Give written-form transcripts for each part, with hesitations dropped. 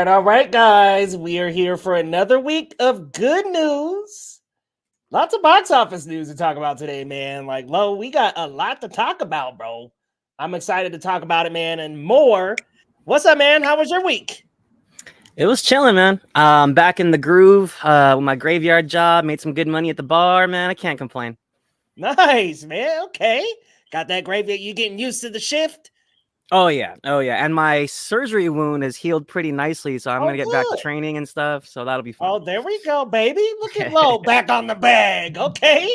All right, guys. We are here for another week of good news. Lots of box office news to talk about today, man. Like, Lo, we got a lot to talk about, bro. I'm excited to talk about it, man, and more. What's up, man? How was your week? It was chilling, man. Back in the groove with my graveyard job. Made some good money at the bar, man. I can't complain. Nice, man. Okay. Got that graveyard. You getting used to the shift? Oh yeah. And my surgery wound has healed pretty nicely, so I'm gonna get back to training and stuff. So that'll be fun. Oh, there we go, baby. Look at Lo back on the bag. Okay.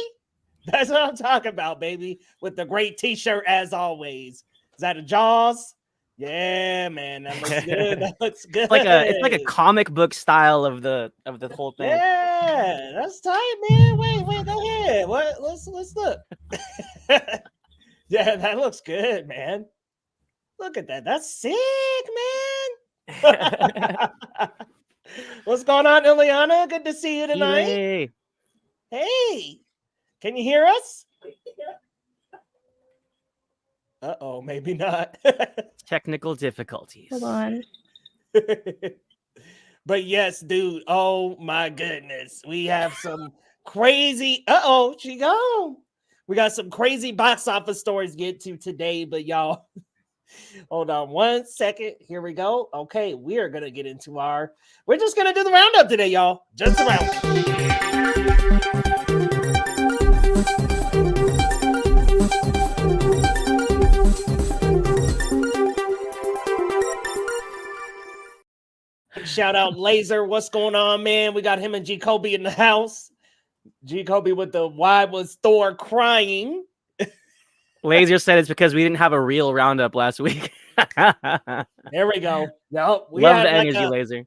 That's what I'm talking about, baby. With the great t-shirt as always. Is that a Jaws? Yeah, man. That looks good. That looks good. It's like a comic book style of the whole thing. Yeah, that's tight, man. Wait, go ahead. Let's look. Yeah, that looks good, man. Look at that. That's sick, man. What's going on, Ileana? Good to see you tonight. Hey. Can you hear us? Uh-oh, maybe not. Technical difficulties. Hold on. But yes, dude. Oh my goodness. We have some crazy. Uh-oh, she gone. We got some crazy box office stories to get to today, but y'all, Hold on one second. Here we go. Okay, we are gonna get into we're just gonna do the roundup today, y'all. Just the roundup. Shout out Laser. What's going on, man? We got him and G Kobe in the house. G Kobe with the why was Thor crying? Laser said it's because we didn't have a real roundup last week. There we go. Yep, we Love had the energy, Laser.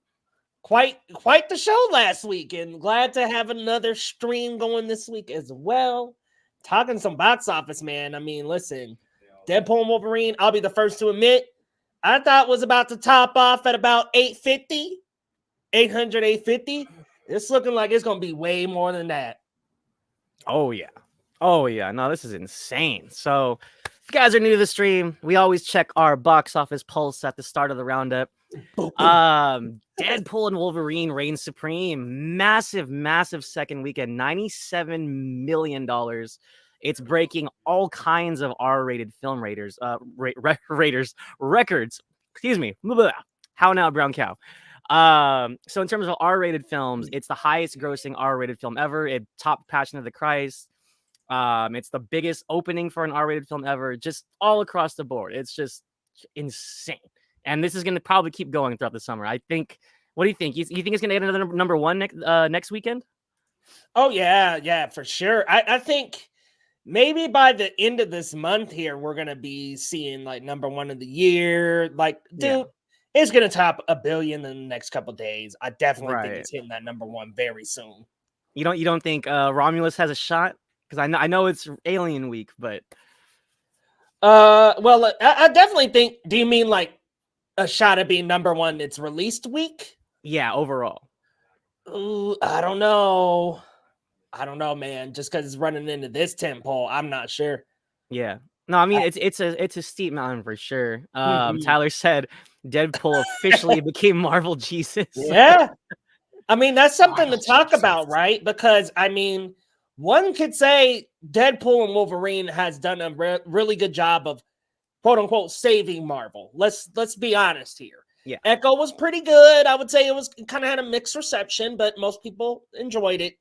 quite the show last week, and glad to have another stream going this week as well. Talking some box office, man. I mean, listen, Deadpool and Wolverine, I'll be the first to admit, I thought was about to top off at about 850, 800, 850. It's looking like it's going to be way more than that. Oh, yeah. Oh, yeah. No, this is insane. So, if you guys are new to the stream, we always check our box office pulse at the start of the roundup. Deadpool and Wolverine reign supreme. Massive second weekend. $97 million. It's breaking all kinds of R-rated film records. Excuse me. How now, brown cow. So in terms of R-rated films, it's the highest grossing R-rated film ever. It topped Passion of the Christ. It's the biggest opening for an R-rated film ever, just all across the board. It's just insane. And this is going to probably keep going throughout the summer. I think. What do you think? You think it's going to get another number one next weekend? Oh, yeah, for sure. I think maybe by the end of this month here, we're going to be seeing like number one of the year. Like, dude, it's going to top $1 billion in the next couple of days. I definitely think it's hitting that number one very soon. You don't think Romulus has a shot? Because I know it's Alien Week, but well, I definitely think. Do you mean like a shot at being number one? It's released week. Yeah, overall. Ooh, I don't know, man. Just because it's running into this tentpole, I'm not sure. Yeah. No, I mean it's a steep mountain for sure. Tyler said Deadpool officially became Marvel Jesus. Yeah. I mean, that's something to talk about, right? Because I mean, one could say Deadpool and Wolverine has done a really good job of quote unquote saving Marvel. Let's be honest here. Yeah. Echo was pretty good. I would say it kind of had a mixed reception, but most people enjoyed it.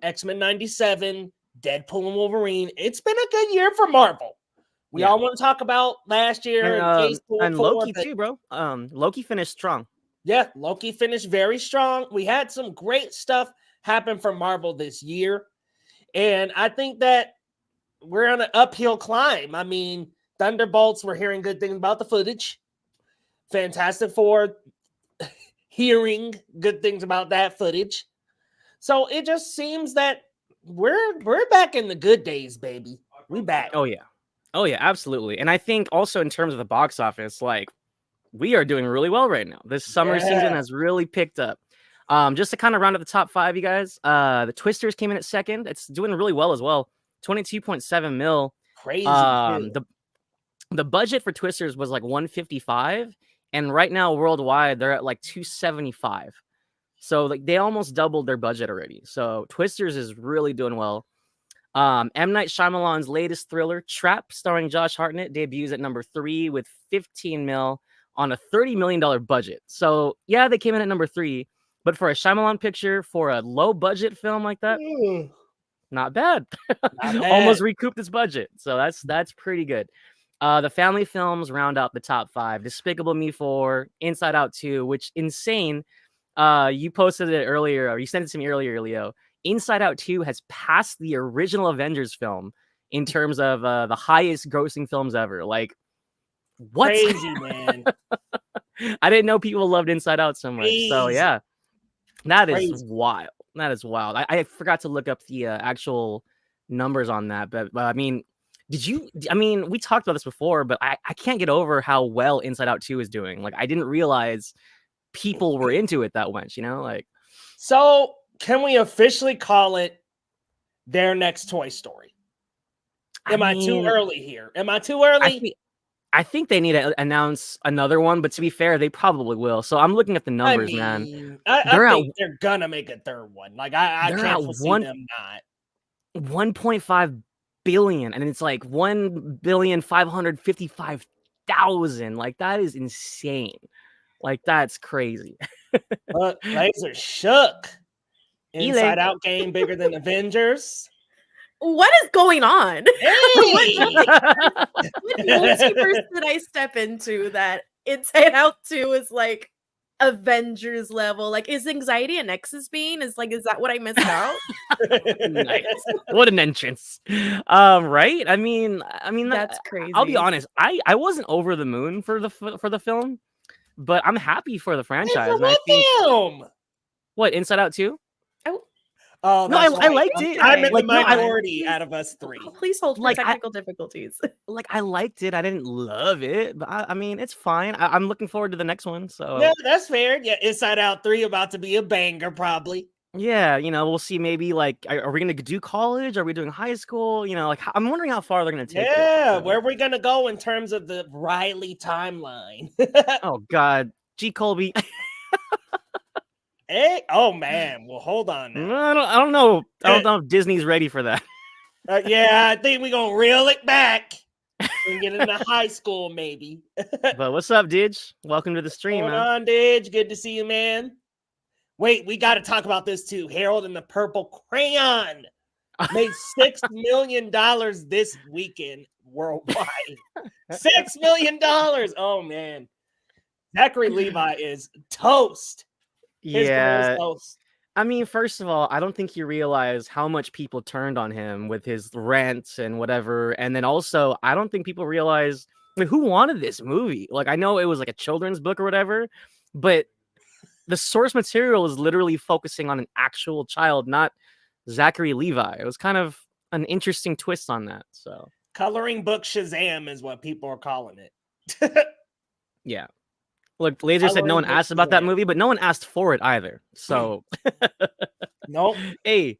X-Men 97, Deadpool and Wolverine. It's been a good year for Marvel. We all want to talk about last year and Loki too, bro. Loki finished strong. Yeah, Loki finished very strong. We had some great stuff happen for Marvel this year. And I think that we're on an uphill climb. I mean, Thunderbolts, we're hearing good things about the footage. Fantastic Four, hearing good things about that footage. So it just seems that we're back in the good days, baby. We back. Oh yeah, absolutely. And I think also in terms of the box office, like we are doing really well right now. This summer season has really picked up. Just to kind of round up the top five, you guys. The Twisters came in at second. It's doing really well as well. 22.7 mil. Crazy. The budget for Twisters was like 155, and right now worldwide they're at like 275. So like they almost doubled their budget already. So Twisters is really doing well. M. Night Shyamalan's latest thriller, Trap, starring Josh Hartnett, debuts at number 3 with 15 mil on a $30 million budget. So yeah, they came in at number 3, but for a Shyamalan picture, for a low budget film like that, not bad. Almost recouped its budget. So that's pretty good. The family films round out the top 5. Despicable Me 4, Inside Out 2, which insane. You posted it earlier, or you sent it to me earlier, Leo. Inside Out 2 has passed the original Avengers film in terms of the highest grossing films ever. Like, what? Crazy, man. I didn't know people loved Inside Out so much. Crazy. So, yeah, that is wild. That is wild. I forgot to look up the actual numbers on that. But I mean, we talked about this before, but I can't get over how well Inside Out 2 is doing. Like, I didn't realize people were into it that much, like. So, can we officially call it their next Toy Story? Am I too early here? Am I too early? I think they need to announce another one, but to be fair, they probably will. So I'm looking at the numbers, man. I think they're gonna make a third one. Like I can't foresee them not. 1.5 billion, and it's like 1,555,000 100,000. Like that is insane. Like that's crazy. Look, Laser shook. Ile. Inside Out game bigger than Avengers. What is going on? Hey! What multiverse did I step into that Inside Out 2 is like Avengers level? Like, is Anxiety a Nexus being? Is that what I missed out? Nice. What an entrance. Right? I mean That's crazy. I'll be honest. I wasn't over the moon for the film, but I'm happy for the franchise. It's a film. What, Inside Out 2? Oh, no, I liked it. I'm in like, the minority out of us three. Please hold for Like, technical difficulties. Like I liked it. I didn't love it, but I mean it's fine. I'm looking forward to the next one. So No, that's fair. Yeah, Inside Out 3 about to be a banger, probably. yeah, we'll see. Maybe like, are we gonna do college? Are we doing high school? Like, I'm wondering how far they're gonna take it. Yeah, So. where are we gonna go in terms of the Riley timeline? Oh God, G. Colby. Hey, oh man. Well, hold on now. I don't know. I don't know if Disney's ready for that. Yeah, I think we're gonna reel it back and get into high school, maybe. But what's up, Didge? Welcome to the stream, Hold man. on, Didge. Good to see you, man. Wait, we got to talk about this too. Harold and the Purple Crayon made $6 million this weekend worldwide. $6 million. Oh man, Zachary Levi is toast. His career is toast. I mean, first of all, I don't think you realize how much people turned on him with his rants and whatever. And then also, I don't think people realize who wanted this movie. Like, I know it was like a children's book or whatever, but the source material is literally focusing on an actual child, not Zachary Levi. It was kind of an interesting twist on that. So, coloring book Shazam is what people are calling it. Yeah. Look, Laser said no one asked about that movie, but no one asked for it either. So, nope. Hey,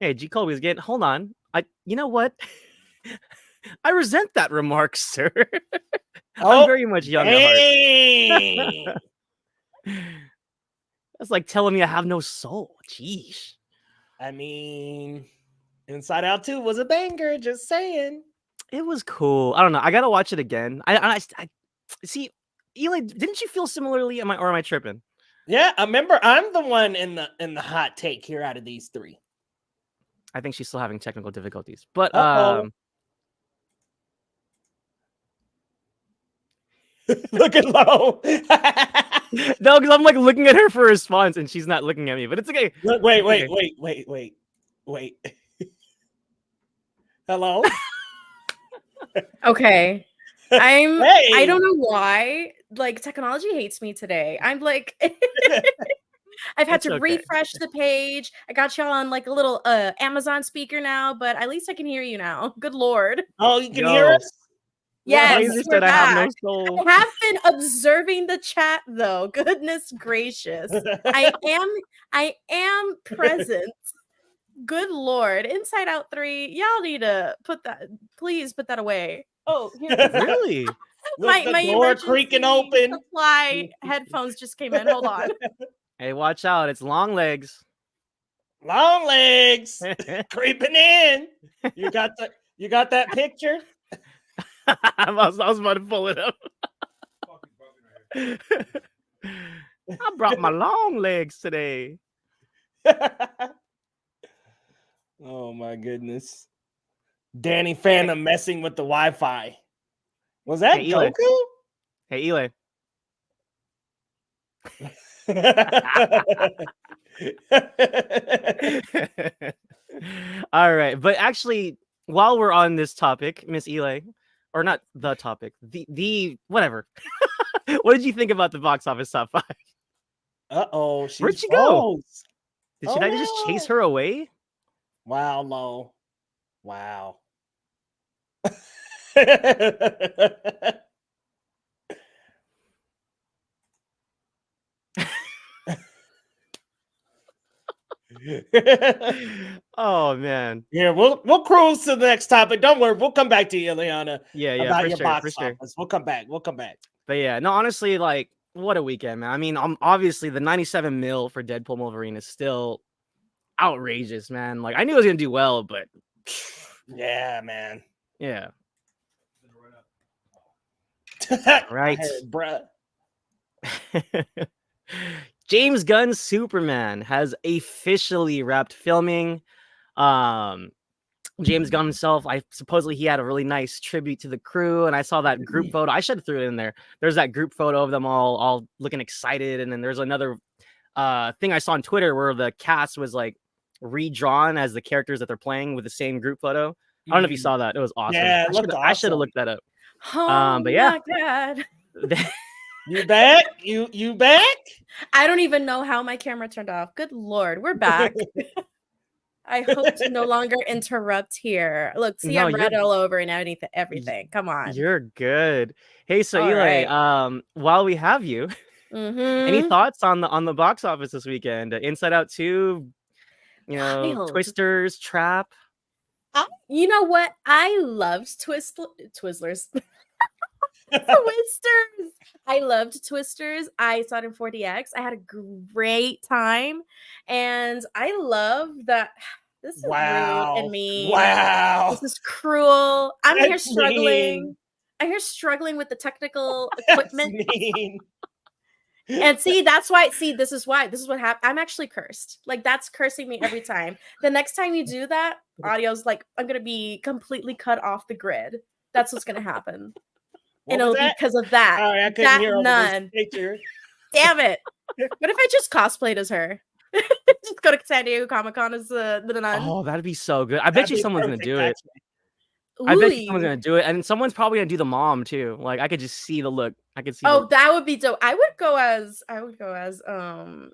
G. Colby's getting. Hold on. You know what? I resent that remark, sir. I'm very much young at heart. That's like telling me I have no soul. Jeez. I mean, Inside Out 2 was a banger. Just saying. It was cool. I don't know. I gotta watch it again. I see. Eli, didn't you feel similarly? Am I tripping? Yeah, I remember I'm the one in the hot take here out of these three. I think she's still having technical difficulties. But looking low. No, because I'm like looking at her for a response and she's not looking at me. But it's okay. Look, wait. Hello? Okay. Hey. I don't know why. Like, technology hates me today. I'm like I've had to refresh the page. I got y'all on like a little Amazon speaker now, but at least I can hear you now. Good Lord. Oh, you can hear us? Yes, I have no soul. I have been observing the chat though. Goodness gracious. I am present. Good Lord. Inside Out 3. Y'all need to please put that away. Oh, really? My door creaking open. Supply headphones just came in. Hold on. Hey, watch out. It's long legs. Long legs creeping in. You got that picture? I was about to pull it up. I brought my long legs today. Oh my goodness. Danny Phantom messing with the Wi-Fi. Was that Goku? Hey, Eli. All right. But actually, while we're on this topic, Miss Eli, or not the topic, the whatever. What did you think about the box office top 5? Uh-oh. Where'd she go? Should I just chase her away? Wow, Lo. Wow. Oh man. Yeah, we'll cruise to the next topic. Don't worry, we'll come back to you, Ileana. Yeah, about for your sure, box for office. We'll come back. But yeah, no, honestly, like, what a weekend, man. I mean, obviously the 97 mil for Deadpool Wolverine is still outrageous, man. Like, I knew it was gonna do well, but yeah, man. Yeah. Right. I heard, bruh. James Gunn's Superman has officially wrapped filming. James Gunn himself, supposedly he had a really nice tribute to the crew, and I saw that group photo. I should have threw it in there. There's that group photo of them all looking excited, and then there's another thing I saw on Twitter where the cast was like redrawn as the characters that they're playing with the same group photo. I don't know if you saw that. It was awesome. Yeah, it looked I should have awesome. looked that up. Oh But yeah. my God. You back? You back? I don't even know how my camera turned off. Good Lord, we're back. I hope to no longer interrupt here. Look, see, No, I'm you're- red all over and everything. Come on. You're good. Hey, so All Eli, right. while we have you, any Mhm. thoughts on the box office this weekend? Inside Out 2, Wild. Twisters, Trap. You know what? I loved Twizzlers. Twisters. I loved Twisters. I saw it in 4DX. I had a great time. And I love that. This is rude and mean. Wow. This is cruel. I'm here That's struggling. mean. I'm here struggling with the technical equipment. That's mean. And see, that's why. See, this is why. This is what happened. I'm actually cursed. Like, that's cursing me every time. The next time you do that, audio's like, I'm gonna be completely cut off the grid. That's what's gonna happen. What And it'll was be that? because of that. Sorry, I couldn't That hear over none. this picture. Damn it. What if I just cosplayed as her? Just go to San Diego Comic-Con as the nun. Oh, that'd be so good. I bet That'd you be someone's gonna perfect, do it. actually. I bet you someone's Ooh. gonna do it, and someone's probably gonna do the mom too. Like I could just see the look. I could see. Oh, that would be dope. I would go as the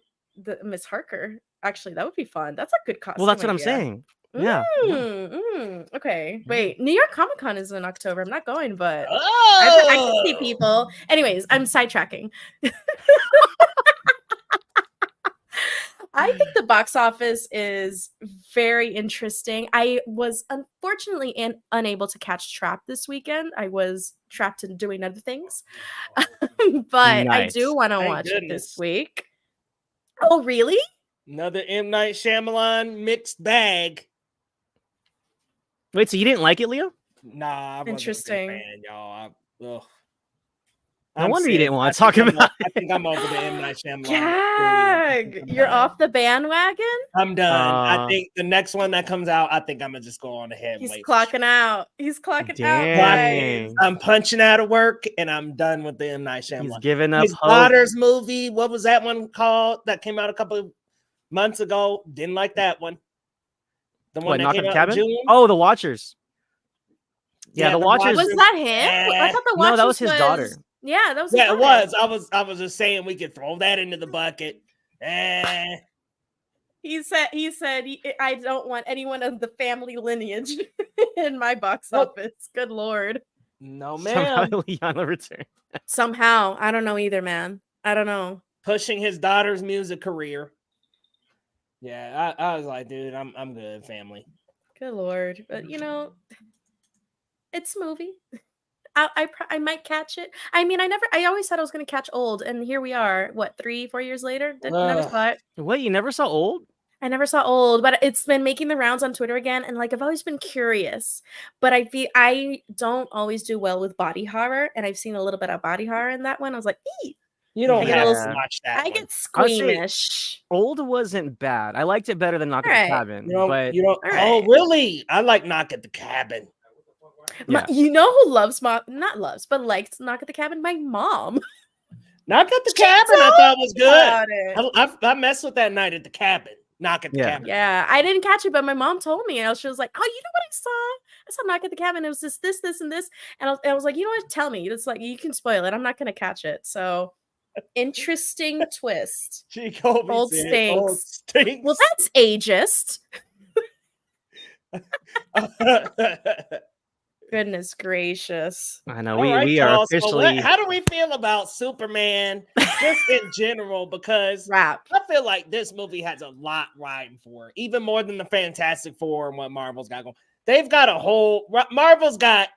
Miss Harker. Actually, that would be fun. That's a good costume. Well, that's what I'm idea. saying. Yeah. Okay. Wait, New York Comic Con is in October. I'm not going, but Oh! I can see people. Anyways, I'm sidetracking. I think the box office is very interesting. I was unfortunately unable to catch Trap this weekend. I was trapped in doing other things. But I do Nice. want to Thank watch it this goodness. week. Oh, really? Another M. Night Shyamalan mixed bag. Wait, so you didn't like it, Leo? Nah, I wasn't a big Interesting. fan, y'all. No I'm wonder you sick. didn't want I to talk think I'm about o- I think I'm over the M. Night Shyamalan. Gag! You're done. off the bandwagon? I'm done. I Uh, think the next one that comes out, I think I'm gonna just go on ahead. and He's wait for clocking out. He's clocking out, guys. Dang. I'm punching out of work and I'm done with the M. Night He's Shyamalan. giving up His hope. daughter's movie, what was that one called that came out a couple of months ago? Didn't like that one. The one What, that Knock came at the out in Cabin? June. Oh, The Watchers. Yeah, Yeah, The The Watchers. Was that him? I thought the No, that was Watchers his daughter. Yeah, that was his Yeah, it daughter. was. I was just saying we could throw that into the bucket. He said I don't want anyone of the family lineage in my box Nope. office. Good Lord. No, Somehow ma'am. Ileana returned. Somehow. I don't know either, man. I don't know. Pushing his daughter's music career. Yeah, I was like, dude, I'm good, family. Good Lord. But it's a movie. I might catch it. I mean, I always said I was gonna catch Old, and here we are. What, 3-4 years later? Never Ugh. saw it. Wait, you never saw Old? I never saw Old, but it's been making the rounds on Twitter again, and like I've always been curious, but I don't always do well with body horror, and I've seen a little bit of body horror in that one. I was like, "Ee!" You don't I get a have little- to watch that. I one. get I would say- squeamish. Old wasn't bad. I liked it better than Knock at Alright. the Cabin. You don't. But You don't. All Oh, right. really? I like Knock at the Cabin. Yeah. You know who loves not loves, but likes Knock at the Cabin? My mom. Knock at the She Cabin. I told thought was good. About it. I messed with that night at the cabin. Knock at the Yeah. cabin. Yeah, I didn't catch it, but my mom told me, and she was like, "Oh, you know what I saw? I saw Knock at the Cabin. It was this, and this." And I was like, "You know what? Tell me." It's like you can spoil it. I'm not gonna catch it. So interesting twist. She told me Old said, Old stinks. Well, that's ageist. Goodness gracious. I know All we right, we are y'all. So officially. how do we feel about Superman just in general? Because Wrap. I feel like this movie has a lot riding for it, even more than the Fantastic Four and what Marvel's got going. They've got a whole Marvel's got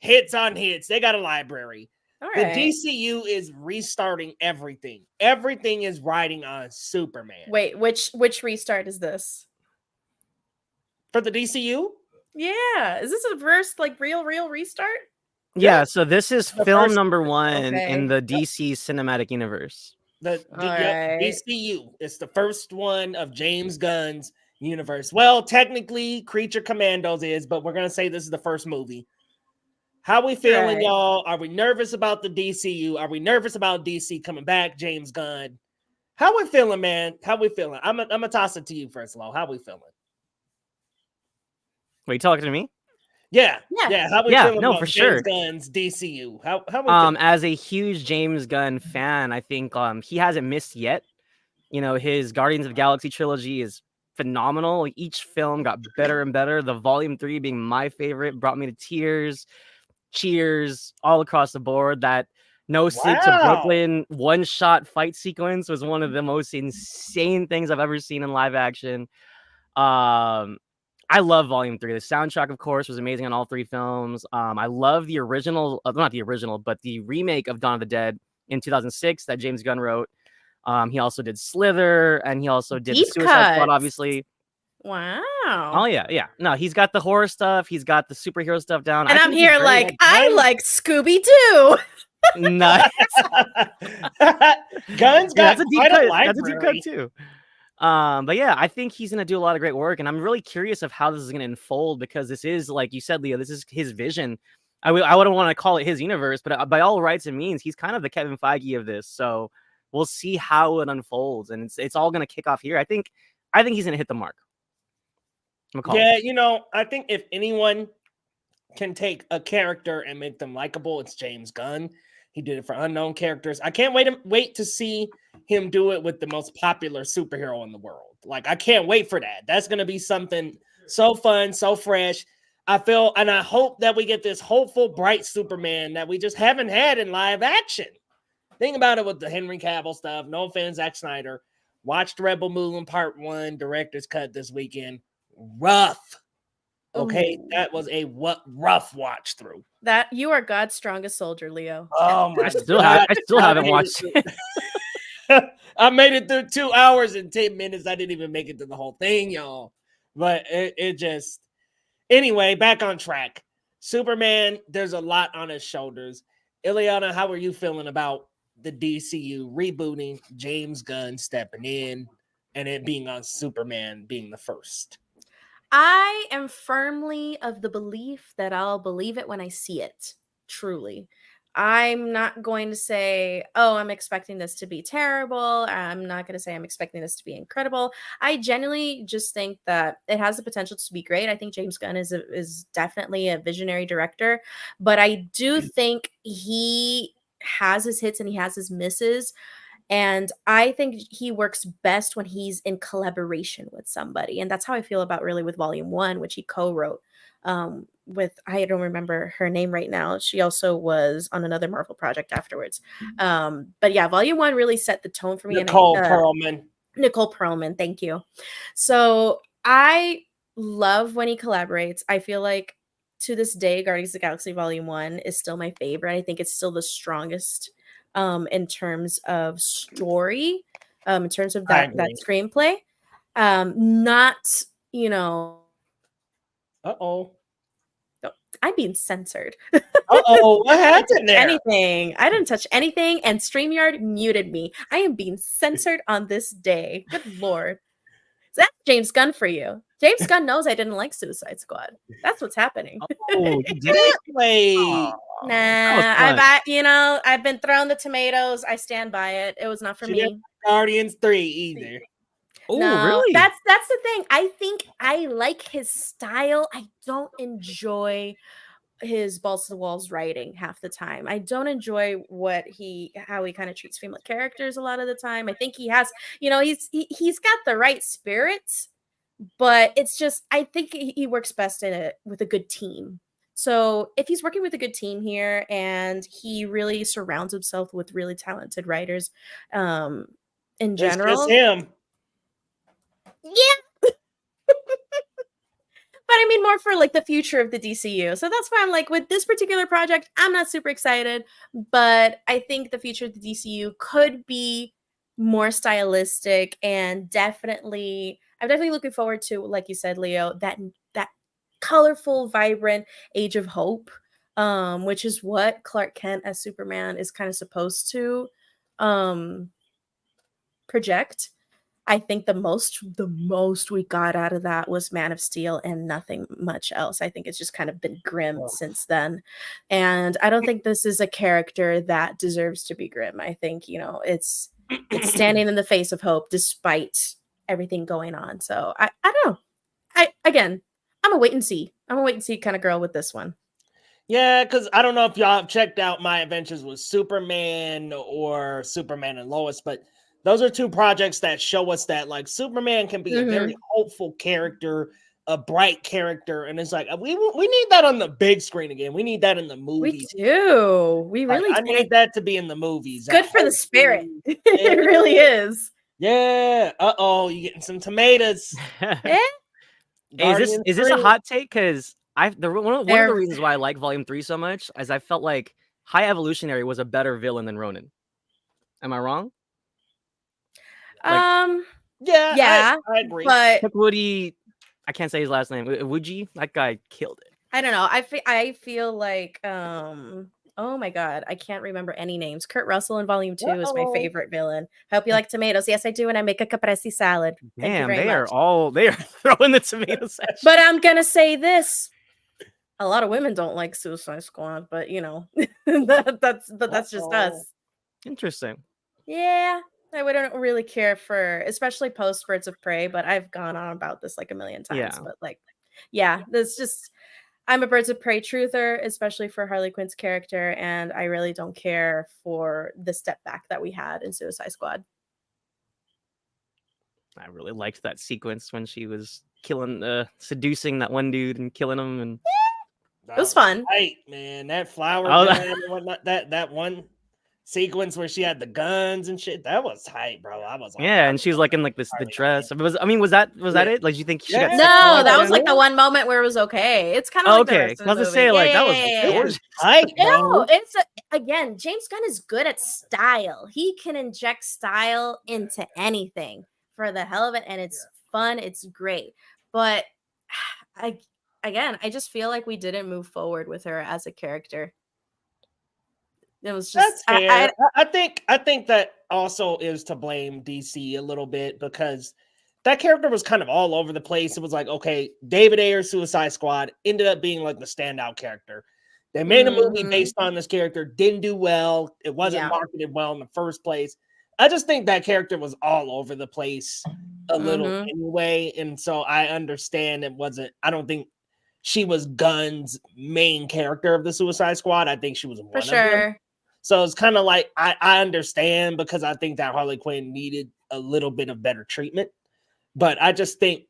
hits on hits. They got a library. All The right. DCU is restarting everything. Everything is riding on Superman. Wait, which restart is this? For the DCU? Yeah, is this a real restart? Yeah, so this is The film first- number 1 Okay. in the DC cinematic universe. Yep, Alright. DCU. It's the first one of James Gunn's universe. Well, technically, Creature Commandos is, but we're gonna say this is the first movie. How we feeling, Right. y'all? Are we nervous about the DCU? Are we nervous about DC coming back? James Gunn. How we feeling, man? How we feeling? I'm gonna toss it to you first, Lo. How we feeling? Wait, you talking to me? Yeah. Yeah. How we Yeah, feeling no, about for James sure. Gunn's DCU? How we feeling? As a huge James Gunn fan, I think he hasn't missed yet. You know, his Guardians of the Galaxy trilogy is phenomenal. Each film got better and better. The Volume 3 being my favorite brought me to tears, cheers all across the board. That No Sleep to Wow. Brooklyn one-shot fight sequence was one of the most insane things I've ever seen in live action. I love Volume 3. The soundtrack, of course, was amazing on all 3 films. I love the original, not the original, but the remake of Dawn of the Dead in 2006 that James Gunn wrote. He also did Slither, and he also did the Deep Suicide Squad, cuts. obviously. Wow. Oh, yeah. No, he's got the horror stuff. He's got the superhero stuff down. And I I'm think he's here great. like, I like Scooby-Doo. Nice. Gunn's got That's a deep quite cut. a That's a deep cut library. too. But yeah, I think he's gonna do a lot of great work, and I'm really curious of how this is gonna unfold because this is, like you said, Leo, this is his vision. I wouldn't want to call it his universe, but by all rights and means, he's kind of the Kevin Feige of this. So we'll see how it unfolds, and it's all gonna kick off here. I think he's gonna hit the mark. I'm gonna call it. Yeah, I think if anyone can take a character and make them likable, it's James Gunn. He did it for unknown characters. I can't wait to see him do it with the most popular superhero in the world. Like, I can't wait for that. That's going to be something so fun, so fresh. I feel, and I hope that we get this hopeful, bright Superman that we just haven't had in live action. Think about it with the Henry Cavill stuff. No offense, Zack Snyder. Watched Rebel Moon Part 1 director's cut this weekend. Rough. Okay, Ooh. that was a rough watch through. That you are God's strongest soldier, Leo. Oh my I still God. haven't watched it. I made it through 2 hours and 10 minutes. I didn't even make it to the whole thing, y'all. But it just, anyway, back on track. Superman, there's a lot on his shoulders. Ileana, how are you feeling about the DCU rebooting, James Gunn stepping in, and it being on Superman being the first? I am firmly of the belief that I'll believe it when I see it. Truly. I'm not going to say, oh, I'm expecting this to be terrible. I'm not going to say I'm expecting this to be incredible. I genuinely just think that it has the potential to be great. I think James Gunn is definitely a visionary director, but I do think he has his hits and he has his misses. And I think he works best when he's in collaboration with somebody. And that's how I feel about really with Volume 1, which he co-wrote with, I don't remember her name right now. She also was on another Marvel project afterwards. But yeah, Volume 1 really set the tone for me. Nicole Perlman. Nicole Perlman, thank you. So I love when he collaborates. I feel like to this day, Guardians of the Galaxy Volume 1 is still my favorite. I think it's still the strongest in terms of story, in terms of that screenplay. Not, Uh-oh. I'm being censored. Uh-oh, what happened there? Anything. I didn't touch anything, and StreamYard muted me. I am being censored on this day. Good Lord. So that's James Gunn for you. James Gunn knows I didn't like Suicide Squad. That's what's happening. Oh, you did? Wait. Nah, I've been throwing the tomatoes. I stand by it. It was not for me. Guardians 3 either. Oh, No, really? that's the thing. I think I like his style. I don't enjoy his balls to the walls writing half the time. I don't enjoy how he kind of treats female characters a lot of the time. I think he has, he's got the right spirits, but it's just I think he works best with a good team. So if he's working with a good team here and he really surrounds himself with really talented writers, in general, it's just him. Yeah. But I mean more for like the future of the DCU. So that's why I'm like, with this particular project, I'm not super excited, but I think the future of the DCU could be more stylistic, and I'm definitely looking forward to, like you said, Leo, that colorful, vibrant Age of Hope which is what Clark Kent as Superman is kind of supposed to project. I think the most we got out of that was Man of Steel and nothing much else. I think it's just kind of been grim since then. And I don't think this is a character that deserves to be grim. I think, it's standing in the face of hope despite everything going on. So I don't know. I'm a wait and see. I'm a wait and see kind of girl with this one. Yeah, because I don't know if y'all have checked out My Adventures with Superman or Superman and Lois, but those are two projects that show us that like Superman can be a very hopeful character, a bright character, and it's like we need that on the big screen again. We need that in the movies. We do. We really I need that to be in the movies. Good for the spirit. It really is. Yeah. You getting some tomatoes. Is this a hot take? Because one of the reasons why I like Volume 3 so much is I felt like High Evolutionary was a better villain than Ronan. Am I wrong? Yeah, I agree. But Woody, I can't say his last name. Wooji, that guy killed it. I don't know. I feel like oh my god, I can't remember any names. Kurt Russell in Volume 2 is my favorite villain. Hope you like tomatoes. Yes, I do, and I make a caprese salad. Damn, they are throwing the tomatoes at you. But I'm gonna say this. A lot of women don't like Suicide Squad, but that's just us. Interesting. Yeah. I wouldn't really care for, especially post Birds of Prey, but I've gone on about this like a million times. But this just, I'm a Birds of Prey truther, especially for Harley Quinn's character, and I really don't care for the step back that we had in Suicide Squad. I really liked that sequence when she was seducing that one dude and killing him, and it was fun. Right, man, that flower and whatnot, that one sequence where she had the guns and shit, that was tight, bro. I was like, and she was like in like the dress. Was that it? Like, you think she got? No, that was like the one moment where it was okay. It's kind of okay. I was gonna say that was gorgeous. No, it's again, James Gunn is good at style. He can inject style into anything for the hell of it, and it's fun. It's great, but I just feel like we didn't move forward with her as a character. It was just that's fair. I think that also is to blame DC a little bit, because that character was kind of all over the place. It was like, okay, David Ayer's Suicide Squad ended up being like the standout character. They made a movie based on this character, didn't do well. It wasn't marketed well in the first place. I just think that character was all over the place a little anyway. And so I understand I don't think she was Gunn's main character of the Suicide Squad. I think she was one of them. So it's kind of like I understand, because I think that Harley Quinn needed a little bit of better treatment, but I just think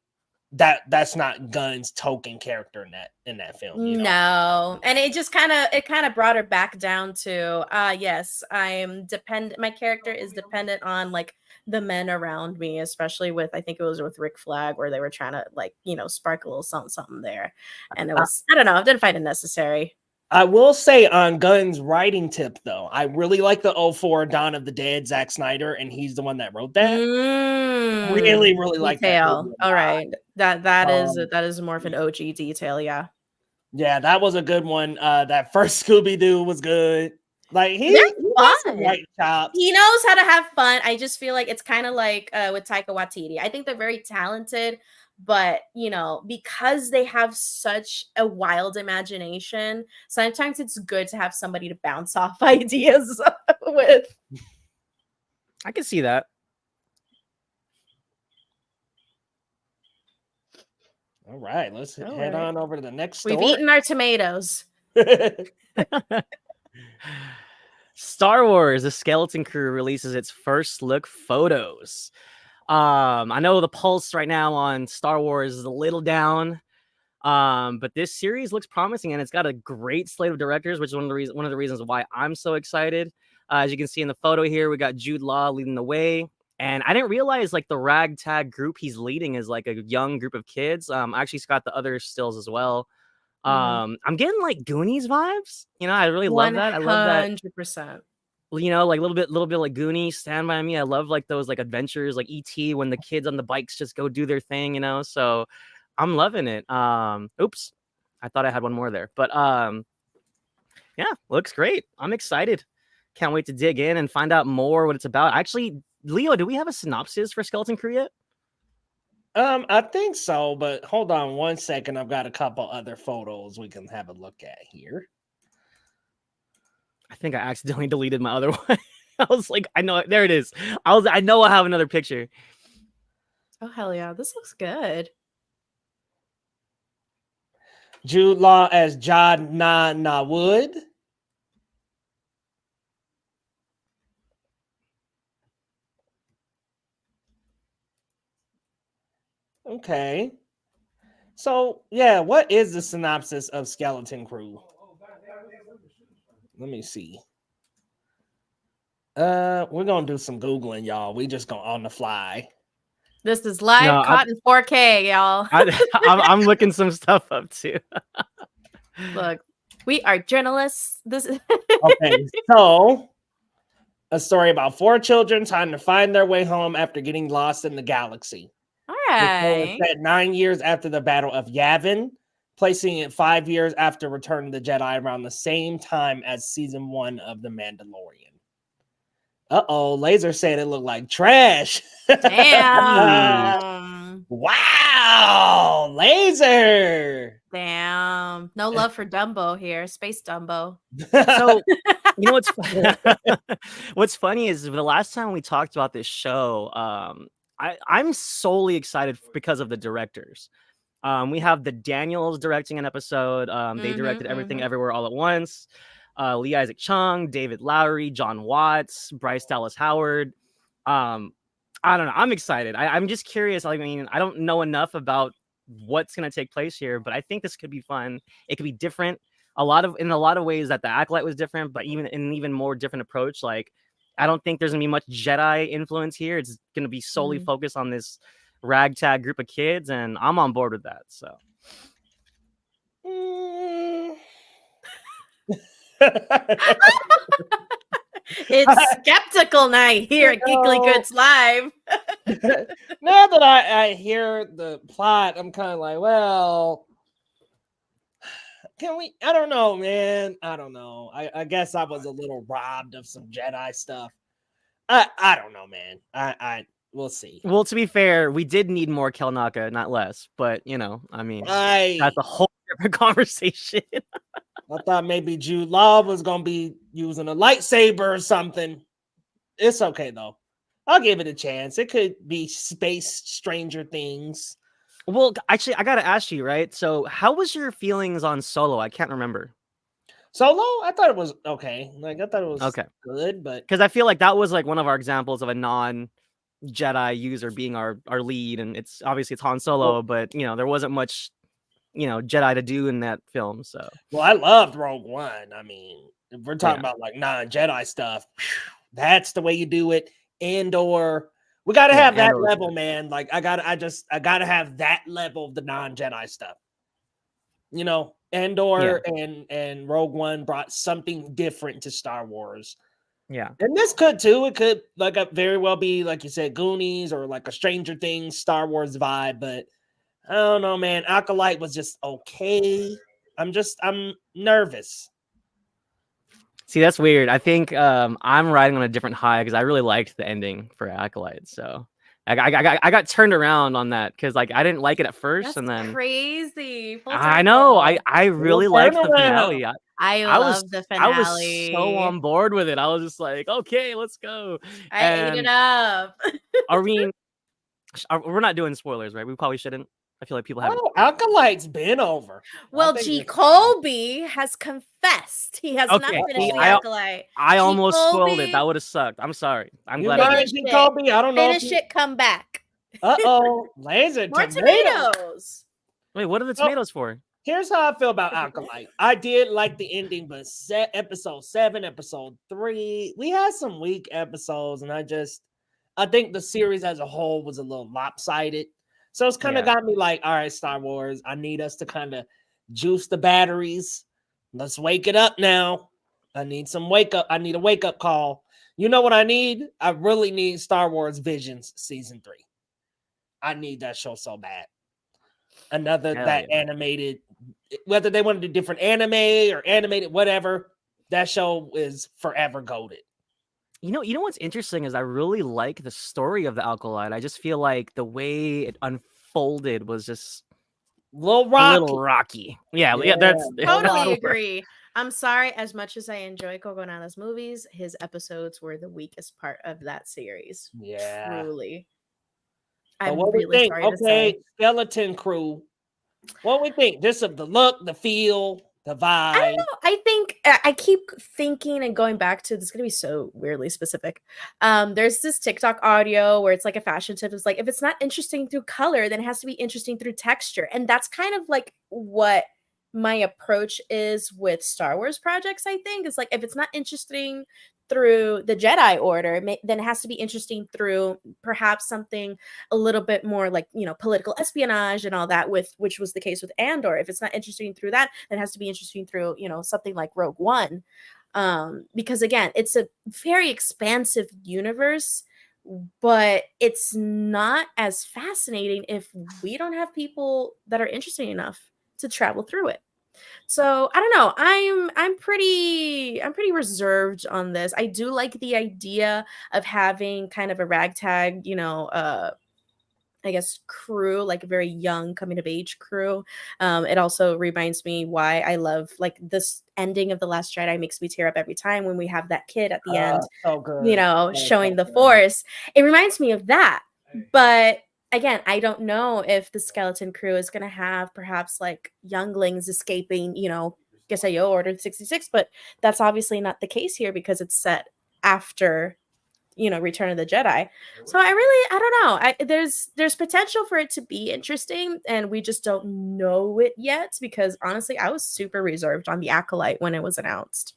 that's not Gunn's token character in that film. No, and it just kind of brought her back down to yes, I am dependent. My character is dependent on like the men around me, especially with, I think it was with Rick Flag, where they were trying to like spark a little something there, and it was I don't know, I didn't find it necessary. I will say on Gunn's writing tip, though, I really like the 2004 Dawn of the Dead, Zack Snyder, and he's the one that wrote that. Really, really like that. All right, that is more of an OG detail, yeah. Yeah, that was a good one. That first Scooby-Doo was good. Like he knows how to have fun. I just feel like it's kind of like with Taika Waititi. I think they're very talented, but because they have such a wild imagination, sometimes it's good to have somebody to bounce off ideas with. I can see that. All right, let's head on over to the next story. We've eaten our tomatoes. Star Wars: The Skeleton Crew releases its first look photos. I know the pulse right now on Star Wars is a little down, but this series looks promising, and it's got a great slate of directors, which is one of the reasons why I'm so excited. As you can see in the photo here, we got Jude Law leading the way, and I didn't realize like the ragtag group he's leading is like a young group of kids. I actually got the other stills as well. I'm getting like Goonies vibes. I really love that. I love that 100%. Like a little bit like Goonies, Stand By Me. I love like those like adventures like E.T. when the kids on the bikes just go do their thing, so I'm loving it. Oops, I thought I had one more there, but Yeah, looks great. I'm excited. Can't wait to dig in and find out more what it's about. Actually, Leo, do we have a synopsis for Skeleton Crew yet? I think so, but hold on one second. I've got a couple other photos we can have a look at here. I think I accidentally deleted my other one. I was like, I know, there it is. I know I have another picture. Oh hell yeah, this looks good. Jude Law as John Na Wood. Okay. So, yeah, what is the synopsis of Skeleton Crew? Let me see. We're gonna do some Googling, y'all. We just gonna on the fly. This is live caught in 4K, y'all. I'm looking some stuff up too. Look, we are journalists. This is Okay, so a story about 4 children trying to find their way home after getting lost in the galaxy. all The show right. is set 9 years after the Battle of Yavin, placing it 5 years after Return of the Jedi, around the same time as season 1 of The Mandalorian. Laser said it looked like trash. Damn. Wow, Laser. Damn. No love for Dumbo here. Space Dumbo. So, you know what's funny is the last time we talked about this show, I'm solely excited because of the directors. We have the Daniels directing an episode. They directed Everything Everywhere All at Once. Lee Isaac Chung, David Lowery, John Watts, Bryce Dallas Howard. I don't know. I'm excited. I'm just curious. I mean, I don't know enough about what's going to take place here, but I think this could be fun. It could be different. In a lot of ways that the Acolyte was different, but even in an even more different approach. Like, I don't think there's going to be much Jedi influence here. It's going to be solely focused on this ragtag group of kids, and I'm on board with that. So. It's skeptical night here at Geekly Goods Live. Now that I hear the plot, I'm kind of like, well, can we? I don't know, man. I don't know. I guess I was a little robbed of some Jedi stuff. I don't know, man. We'll see. Well, to be fair, we did need more Kelnaka, not less. But I mean, that's a whole different conversation. I thought maybe Jude Law was gonna be using a lightsaber or something. It's okay though. I'll give it a chance. It could be space Stranger Things. Well, actually, I gotta ask you, right? So, how was your feelings on Solo? I can't remember. Solo, I thought it was okay. Like I thought it was good, but because I feel like that was like one of our examples of a non-Jedi user being our lead, and it's obviously it's Han Solo, but there wasn't much Jedi to do in that film. So I loved Rogue One. I mean, if we're talking about like non-Jedi stuff, that's the way you do it. Andor, we got to have that level, man. Like I gotta have that level of the non-Jedi stuff. Andor and Rogue One brought something different to Star Wars. Yeah, and this could too. It could very well be like you said, Goonies or like a Stranger Things Star Wars vibe, but I don't know, man. Acolyte was just okay. I'm nervous. See, that's weird. I think I'm riding on a different high because I really liked the ending for Acolyte. So I got turned around on that because I didn't like it at first, that's and then crazy. I know I really liked the finale. I love the finale. I was so on board with it. I was just like, okay, let's go. I ate it up. We're not doing spoilers, right? We probably shouldn't. I feel like people haven't. Acolyte's been over. Well, G. Colby has confessed he has not finished the Acolyte. I almost spoiled it. That would have sucked. I'm sorry. I'm glad I did. G. Colby. I don't know. Finish it. Come back. Laser more tomatoes. Wait, what are the tomatoes for? Here's how I feel about Acolyte. I did like the ending, but episode 7, episode 3, we had some weak episodes, and I think the series as a whole was a little lopsided. So it's kind of got me like, all right, Star Wars, I need us to kind of juice the batteries. Let's wake it up now. I need some wake up. I need a wake up call. You know what I need? I really need Star Wars Visions season 3. I need that show so bad. Another animated, whether they want to do different anime or animated, whatever. that show is forever goated. You know what's interesting is I really like the story of the Acolyte. I just feel like the way it unfolded was just Little a Rocky. little rocky. Yeah, Yeah, that's Totally that'll work. agree. I'm sorry, as much as I enjoy Coconano's movies, his episodes were the weakest part of that series. Yeah. Truly. But I'm what we really think? sorry to Okay, say. Skeleton Crew. What we think? Just of the look, the feel, the vibe. I don't know. I think I keep thinking and going back to this is gonna be so weirdly specific. There's this TikTok audio where it's like a fashion tip. It's like if it's not interesting through color, then it has to be interesting through texture. And that's kind of like what my approach is with Star Wars projects, I think. It's like if it's not interesting through the Jedi Order, then it has to be interesting through perhaps something a little bit more like, you know, political espionage and all that, with which was the case with Andor. If it's not interesting through that, then it has to be interesting through, you know, something like Rogue One. Because again, it's a very expansive universe, but it's not as fascinating if we don't have people that are interesting enough to travel through it. So I don't know. I'm pretty reserved on this. I do like the idea of having kind of a ragtag, you know, I guess crew, like a very young coming of age crew. It also reminds me why I love like this ending of The Last Jedi makes me tear up every time when we have that kid at the end, So good. you know, That's showing so the good. Force. It reminds me of that. But again, I don't know if the Skeleton Crew is going to have perhaps like younglings escaping, you know, Gesayo Order 66, but that's obviously not the case here because it's set after, you know, Return of the Jedi. So I don't know. There's potential for it to be interesting, and we just don't know it yet because honestly, I was super reserved on the Acolyte when it was announced.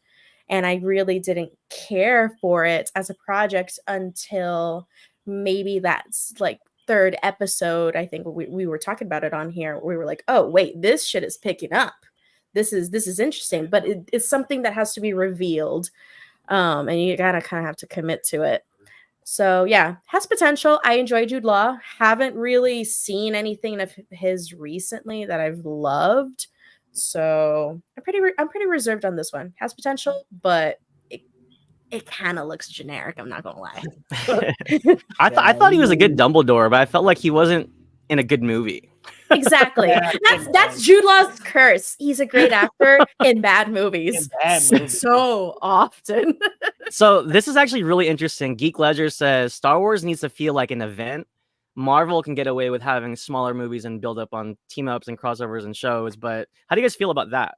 And I really didn't care for it as a project until maybe that's like third episode. I think we were talking about it on here. We were like, oh wait, this shit is picking up. This is interesting, but it's something that has to be revealed. And you gotta kind of have to commit to it. So yeah, has potential. I enjoy Jude Law. Haven't really seen anything of his recently that I've loved. So I'm pretty reserved on this one. Has potential, but it kind of looks generic. I'm not gonna lie. I thought he was a good Dumbledore, but I felt like he wasn't in a good movie. Exactly. Yeah, That's Jude Law's curse. He's a great actor in bad movies. In bad movies. So often. So this is actually really interesting. Geek Ledger says Star Wars needs to feel like an event. Marvel can get away with having smaller movies and build up on team ups and crossovers and shows, but how do you guys feel about that?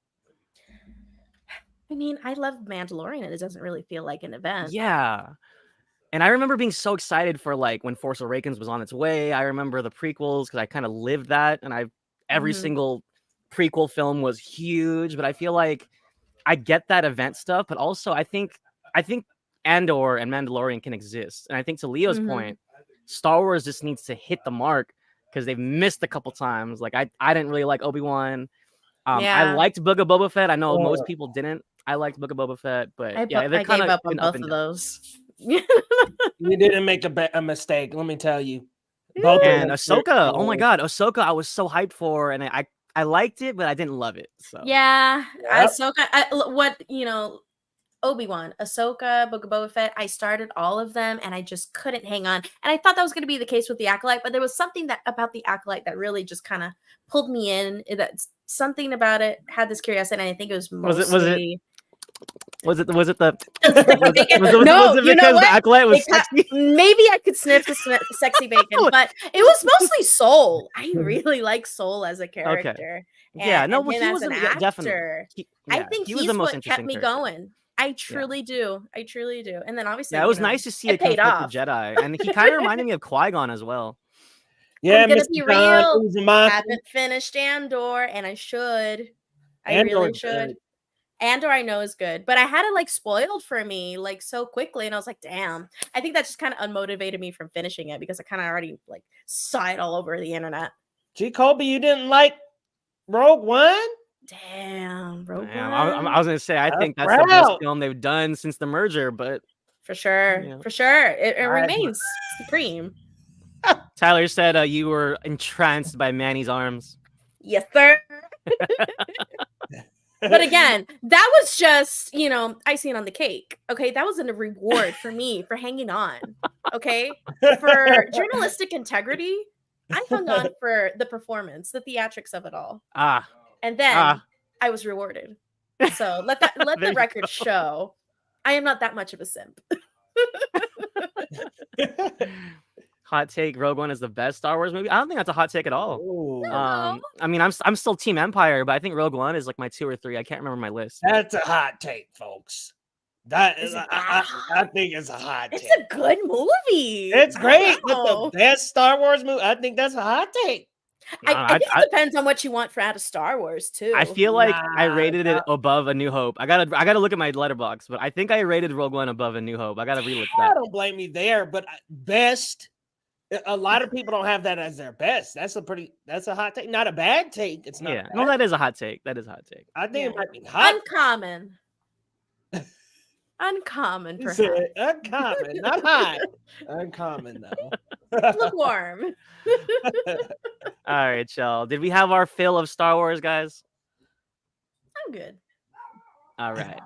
I mean, I love Mandalorian and it doesn't really feel like an event. Yeah. And I remember being so excited for like when Force Awakens was on its way. I remember the prequels because I kind of lived that, and every single prequel film was huge. But I feel like I get that event stuff, but also I think Andor and Mandalorian can exist. And I think to Leo's point, Star Wars just needs to hit the mark because they've missed a couple times. Like I didn't really like Obi-Wan. I liked Book of Boba Fett. I know most people didn't. I liked Book of Boba Fett, but I gave up on both of those. You didn't make a mistake, let me tell you. Both and Ahsoka, oh my god, Ahsoka, I was so hyped for, and I liked it, but I didn't love it. So yeah. Ahsoka, what you know, Obi-Wan, Ahsoka, Book of Boba Fett. I started all of them, and I just couldn't hang on. And I thought that was going to be the case with the Acolyte, but there was something that about the Acolyte that really just kind of pulled me in. That something about it had this curiosity, and I think it was mostly. Was it the was it because the Acolyte was sexy? Maybe I could sniff the sexy bacon, but it was mostly Soul. I really like Soul as a character. Okay. Yeah, and no, him he as was an definitely. actor. I think he was he's the most what kept me character. going. I truly do. I truly do. And then obviously, yeah, it was nice to see it paid off. The Jedi, and he kind of reminded me of Qui-Gon as well. Yeah, I'm gonna be real. Haven't finished Andor, and I should. I really should. Andor I know is good, but I had it like spoiled for me like so quickly, and I was like, damn. I think that just kind of unmotivated me from finishing it because I kind of already like saw it all over the internet. G. Colby, you didn't like Rogue One? Damn, Rogue One. I was gonna say I think that's the best film they've done since the merger, but for sure, it remains supreme. Tyler said you were entranced by Manny's arms. Yes, sir. But again, that was just, icing on the cake. Okay, that wasn't a reward for me for hanging on. Okay, for journalistic integrity, I hung on for the performance, the theatrics of it all, and then I was rewarded. So let the record show I am not that much of a simp. Hot take: Rogue One is the best Star Wars movie. I don't think that's a hot take at all. No. I mean, I'm still Team Empire, but I think Rogue One is like my 2 or 3. I can't remember my list. That's a hot take, folks. That is, I think it's a hot take. It's a good movie. It's great, but the best Star Wars movie, I think that's a hot take. I think it depends on what you want out of Star Wars too. I feel like I rated it above A New Hope. I gotta look at my letterbox, but I think I rated Rogue One above A New Hope. I gotta relook that. I don't blame me there, but best. A lot of people don't have that as their best. That's a hot take, not a bad take. It's not. Yeah, no, that is a hot take. That is a hot take. I think it might be hot. Uncommon. Uncommon, perhaps. Uncommon, not hot. Uncommon though. Lukewarm. All right, y'all. Did we have our fill of Star Wars, guys? I'm good. All right.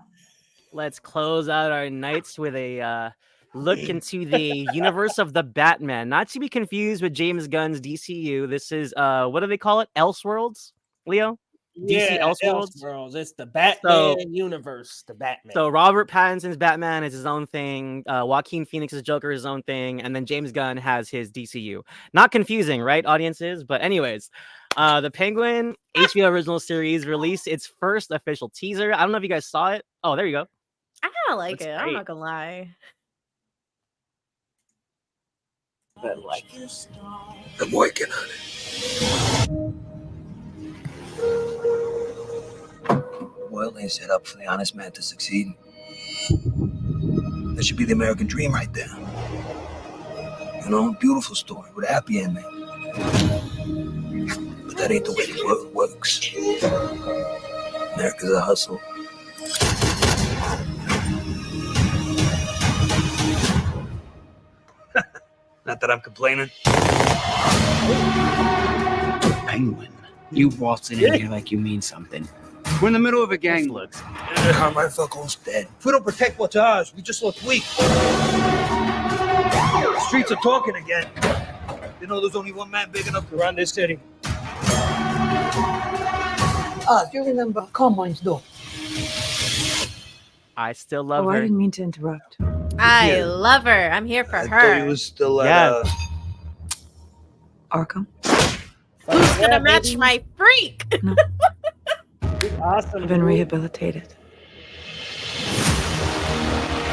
Let's close out our nights with a look into the universe of the Batman. Not to be confused with James Gunn's DCU. This is what do they call it? Elseworlds, Leo? DC Elseworlds. It's the Batman universe. The Batman. So Robert Pattinson's Batman is his own thing. Joaquin Phoenix's Joker is his own thing, and then James Gunn has his DCU. Not confusing, right, audiences? But anyways, the Penguin HBO original series released its first official teaser. I don't know if you guys saw it. Oh, there you go. I kind of like it. Great. I'm not gonna lie. I'm working on it. World ain't set up for the honest man to succeed. That should be the American dream right there. Beautiful story with a happy ending. But that ain't the way the world works. America's a hustle. Not that I'm complaining. Penguin, you waltzing in here like you mean something. We're in the middle of a gang. Carmine Falcone's dead. If we don't protect what's ours, we just look weak. The streets are talking again. There's only one man big enough to run this city. Do you remember Carmine's daughter? I still love her. I didn't mean to interrupt. I love her. I'm here for her. I thought he was still at Arkham? Who's gonna match my freak? No. Awesome. I've been rehabilitated.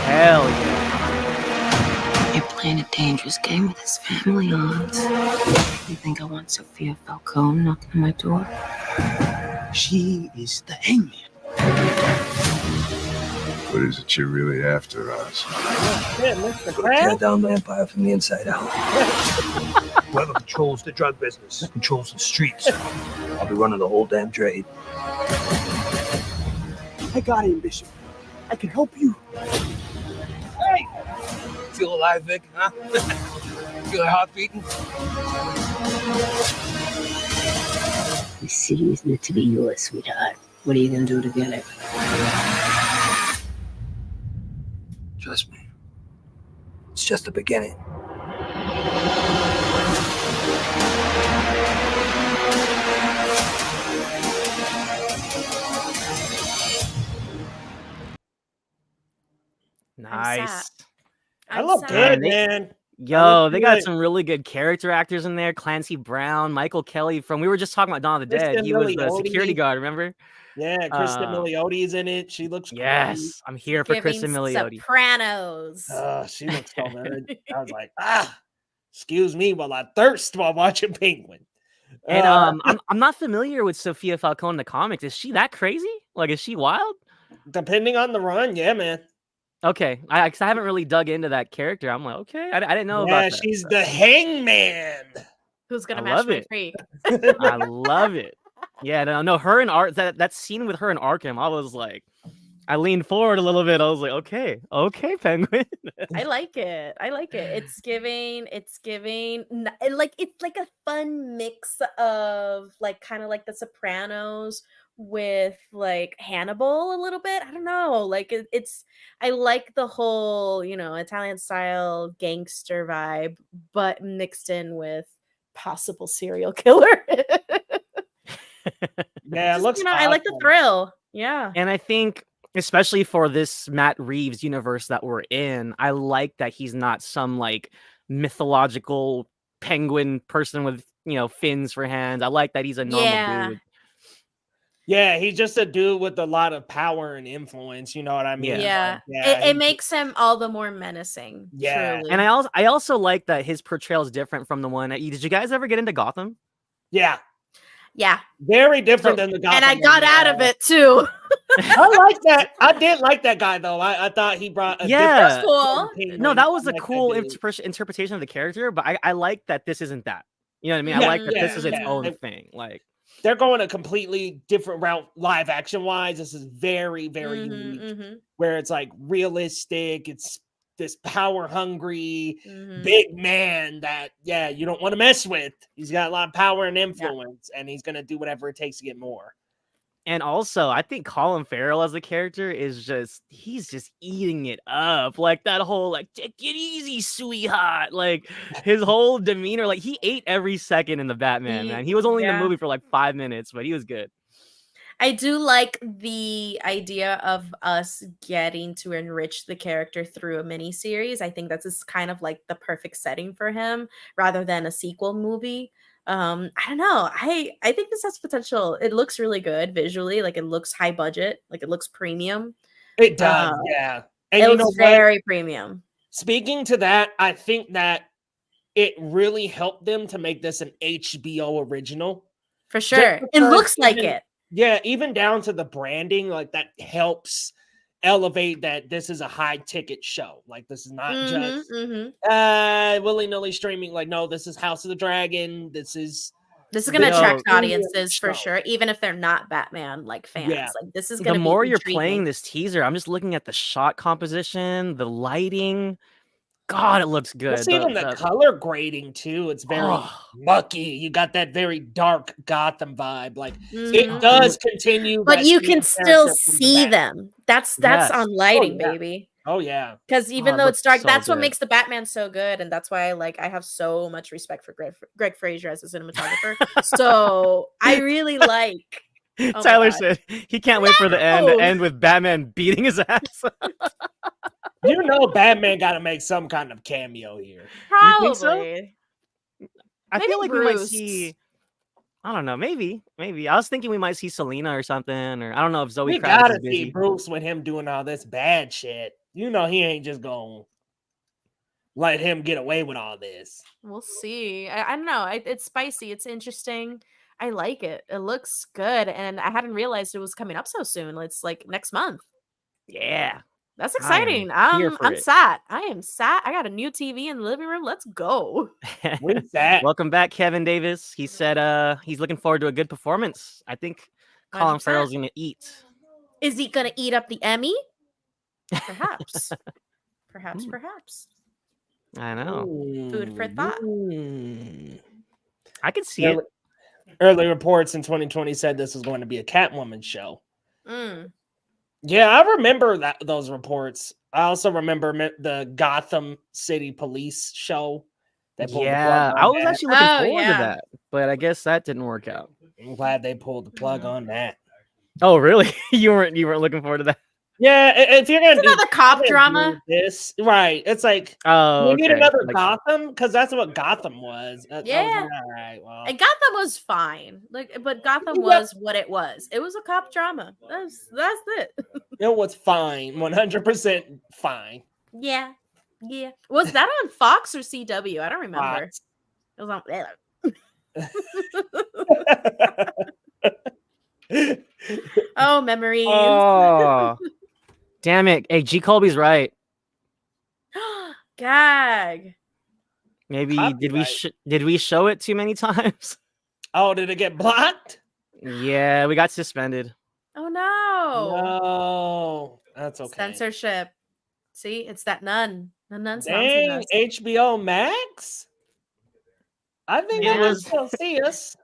Hell yeah. You're playing a dangerous game with his family on. You think I want Sophia Falcone knocking on my door? She is the hangman. What is it you're really after, us? Tear down the empire from the inside out. Whoever controls the drug business controls the streets. I'll be running the whole damn trade. I got ambition. I can help you. Hey! Feel alive, Vic, huh? Feel your heart beating? This city is meant to be yours, sweetheart. What are you gonna do to get it? Trust me. It's just the beginning. Nice. I look good, man. Yo, they got some really good character actors in there. Clancy Brown, Michael Kelly we were just talking about Dawn of the Dead. He was the security guard, remember? Yeah, Kristen Milioti's in it. She looks great. Yes, I'm here for Kristen Milioti. Sopranos. She looks so good. I was like, excuse me while I thirst while watching Penguin. And I'm not familiar with Sophia Falcone in the comics. Is she that crazy? Like, is she wild? Depending on the run, yeah, man. Okay, I haven't really dug into that character. I'm like, okay, I didn't know about that. Yeah, she's the hangman. Who's gonna match my freak? I love it. Yeah, no, her and that scene with her and Arkham, I was like, I leaned forward a little bit. I was like, okay, Penguin. I like it. It's giving like it's like a fun mix of like kind of like The Sopranos with like Hannibal a little bit. I don't know. Like it's I like the whole, Italian style gangster vibe, but mixed in with possible serial killer. Yeah, it looks I like the awesome. thrill. Yeah. And I think, especially for this Matt Reeves universe that we're in, I like that he's not some like mythological penguin person with fins for hands. I like that he's a normal dude. Yeah, he's just a dude with a lot of power and influence. You know what I mean? Yeah. Like, It makes him all the more menacing. Yeah. Truly. And I also like that his portrayal is different from the one. Did you guys ever get into Gotham? Yeah, Yeah. very different than the Gotham. And I got one, out of it too. I like that. I did like that guy though. I thought he brought a Yeah. Cool. different No, that was a I like cool that dude. interpretation of the character, but I like that this isn't that. You know what I mean? I Yeah, like that this is its yeah. own thing. Like, They're going a completely different route live action wise. This is very, very unique. Where it's like realistic. It's this power hungry big man that you don't want to mess with. He's got a lot of power and influence, and he's gonna do whatever it takes to get more. and also I think Colin Farrell as a character he's just eating it up. Like that whole like take it easy, sweetheart. Like his whole demeanor, like he ate every second in the Batman, man. He was only in the movie for like 5 minutes, but he was good. I do like the idea of us getting to enrich the character through a mini series. I think that's just kind of like the perfect setting for him rather than a sequel movie. I don't know. I think this has potential. It looks really good visually. Like it looks high budget. Like it looks premium. It does, yeah. And it you know looks what? very premium. Speaking to that, I think that it really helped them to make this an HBO original. For sure. It looks like it. Yeah, even down to the branding, like that helps elevate that this is a high ticket show. Like this is not just willy-nilly streaming. Like, no, this is House of the Dragon. This is going to attract audiences for sure, even if they're not Batman like fans. Yeah. Like this is going to be The more you're intriguing. playing this teaser, I'm just looking at the shot composition, the lighting. God, it looks good. It's even the color grading too. It's very mucky. You got that very dark Gotham vibe. Like it does continue, but that you same can still character from the see back. them. That's on lighting, baby. Oh yeah. Because even it though it's looks dark, so that's what good. makes the Batman so good, and that's why I have so much respect for Greg Fraser as a cinematographer. So I really like. Oh Tyler said he can't wait for the end to end with Batman beating his ass. You know, Batman got to make some kind of cameo here. Probably. You think so? I Maybe feel like we might Bruce. see. I don't know. Maybe. I was thinking we might see Selena or something, or I don't know if Zoe We Kravitz gotta is busy. see Bruce with him doing all this bad shit. You know, he ain't just gonna let him get away with all this. We'll see. I don't know. It's spicy. It's interesting. I like it. It looks good, and I hadn't realized it was coming up so soon. It's like next month. Yeah. That's I am exciting. here for I'm it. sat. I am sat. I got a new TV in the living room. Let's go. With that, Welcome back, Kevin Davis. He said he's looking forward to a good performance. I think Colin 100%. Farrell's gonna eat. Is he gonna eat up the Emmy? Perhaps. Perhaps. I know. Food for thought. I can see it. Early reports in 2020 said this was going to be a Catwoman show. Mm. Yeah, I remember those reports. I also remember the Gotham City Police show. They pulled the plug on I was that. actually looking forward to that, but I guess that didn't work out. I'm glad they pulled the plug on that. Oh, really? You weren't looking forward to that? Yeah, if you're gonna do another cop drama, this right? It's like we need another Gotham because that's what Gotham was. I was like, all right, well, and Gotham was fine. But Gotham was what it was. It was a cop drama. That's it. It was fine, 100% fine. Yeah. Was that on Fox or CW? I don't remember. Fox. It was on. Oh, memories. Oh, damn it! Hey, G. Colby's right. Gag. Maybe did we show it too many times? Oh, did it get blocked? Yeah, we got suspended. Oh no. No, that's okay. Censorship. See, it's that nun. The nun Dang, HBO Max. I think I can still see us.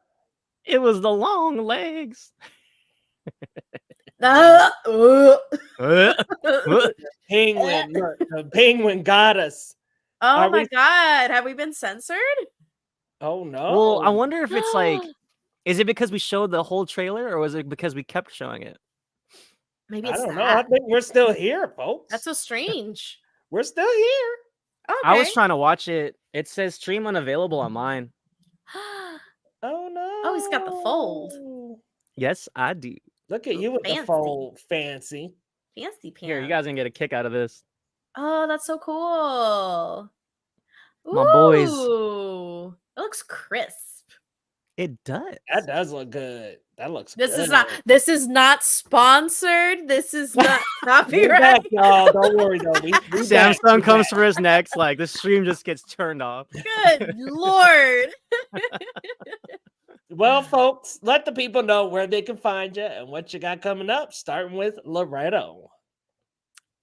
It was the long legs. Penguin, look, the penguin got us. Oh Are my we- god, have we been censored? Oh no. Well, I wonder if it's like, is it because we showed the whole trailer, or was it because we kept showing it? Maybe I it's don't know. I that. think we're still here, folks. That's so strange. We're still here. Okay. I was trying to watch it. It says stream unavailable on mine. Oh no. Oh, he's got the fold. Yes, I do. Look at you with the Fancy. fold, fancy. Fancy pants. Here, you guys can get a kick out of this. Oh, that's so cool. My boys. Ooh, it looks crisp. It does. That does look good. That looks This good. is not sponsored. This is not We copyright. back, y'all. Don't worry though. We back. Samsung We comes back. for us next. Like the stream just gets turned off. Good lord. Well, folks, let the people know where they can find you and what you got coming up, starting with Loretto.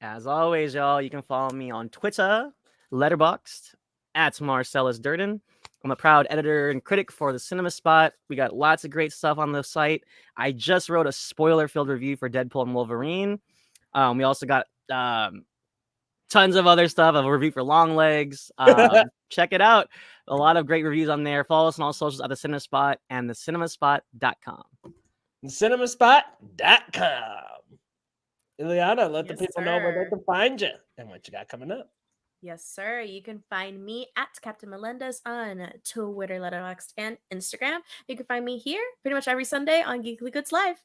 As always, y'all, you can follow me on Twitter, Letterboxd, at Marcellus Durden. I'm a proud editor and critic for the Cinema Spot. We got lots of great stuff on the site. I just wrote a spoiler-filled review for Deadpool and Wolverine. We also got tons of other stuff, a review for Longlegs. Check it out. A lot of great reviews on there. Follow us on all socials at the Cinema Spot and thecinemasspot.com. Cinemaspot.com. Ileana, let the Yes, people know where they sir. can find you and what you got coming up. Yes, sir. You can find me at Captain Melendez on Twitter, Letterboxd, and Instagram. You can find me here pretty much every Sunday on Geekly Goods Live.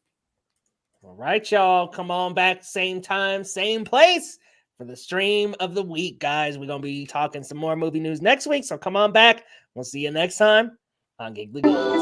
All right, y'all. Come on back, same time, same place for the stream of the week, guys. We're going to be talking some more movie news next week, so come on back. We'll see you next time on Geekly Goods.